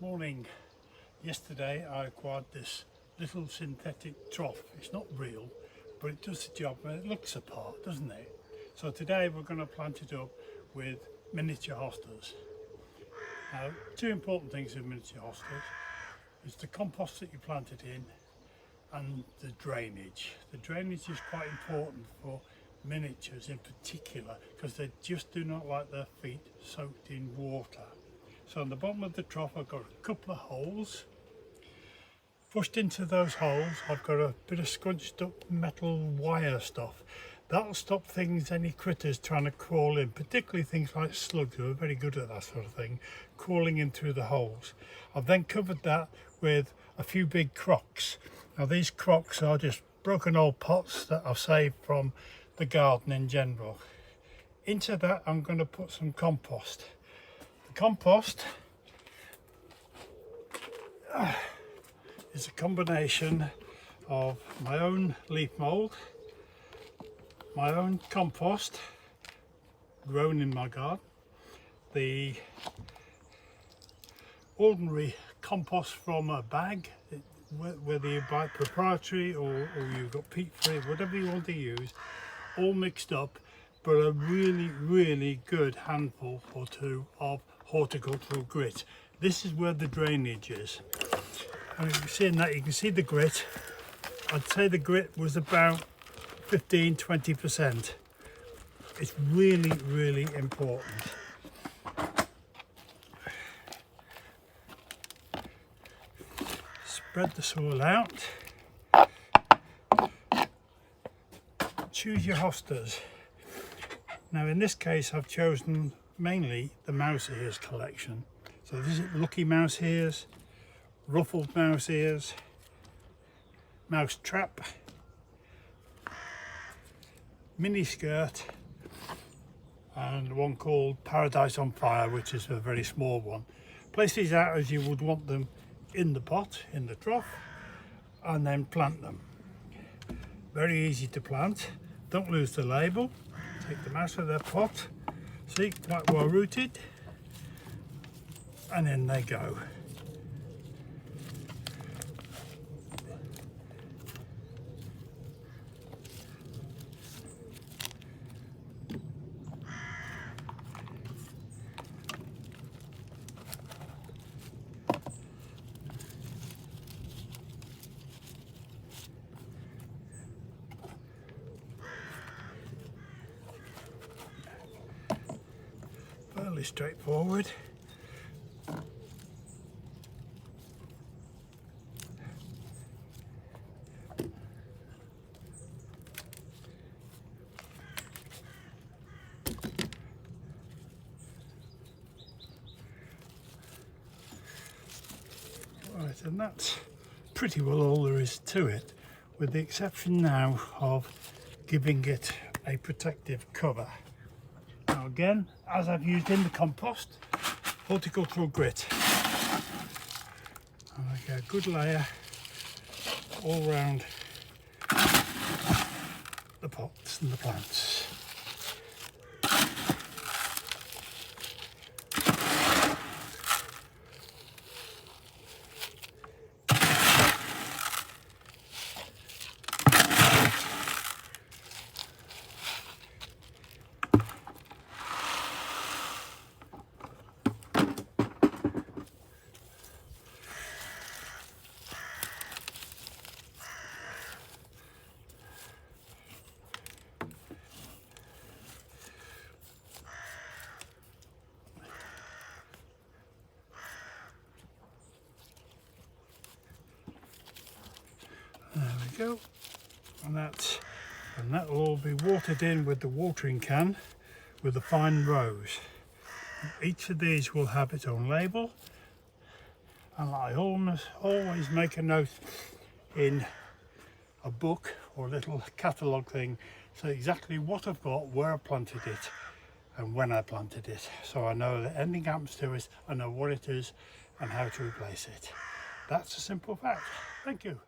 Morning. Yesterday I acquired this little synthetic trough. It's not real, but it does the job and it looks the part, doesn't it? So today we're going to plant it up with miniature hostas. Now, two important things with miniature hostas is the compost that you plant it in and the drainage. The drainage is quite important for miniatures in particular because they just do not like their feet soaked in water. So on the bottom of the trough I've got a couple of holes. Pushed into those holes I've got a bit of scrunched up metal wire stuff. That'll stop things, any critters trying to crawl in, particularly things like slugs who are very good at that sort of thing, crawling in through the holes. I've then covered that with a few big crocks. Now these crocks are just broken old pots that I've saved from the garden in general. Into that I'm going to put some compost. The compost is a combination of my own leaf mould, my own compost grown in my garden, the ordinary compost from a bag, whether you buy proprietary or you've got peat free, whatever you want to use, all mixed up, but a really good handful or two of horticultural grit. This is where the drainage is. And you can see in that, you can see the grit. I'd say the grit was about 15–20%. It's really important. Spread the soil out. Choose your hostas. Now in this case I've chosen mainly the mouse ears collection. So this is lucky mouse ears, ruffled mouse ears, mouse trap, mini skirt, and one called Paradise on Fire, which is a very small one. Place these out as you would want them in the pot, in the trough, and then plant them. Very easy to plant. Don't lose the label. Take them out of their pot. See, quite well rooted. And in they go. Fairly straightforward. Right, and that's pretty well all there is to it, with the exception now of giving it a protective cover. Now again, as I've used in the compost, horticultural grit. And I get a good layer all round the pots and the plants. There we go, and that will all be watered in with the watering can with a fine rose. Each of these will have its own label, and I always make a note in a book or a little catalogue thing, so exactly what I've got, where I planted it and when I planted it, so I know that anything happens to it, I know what it is and how to replace it. That's a simple fact. Thank you.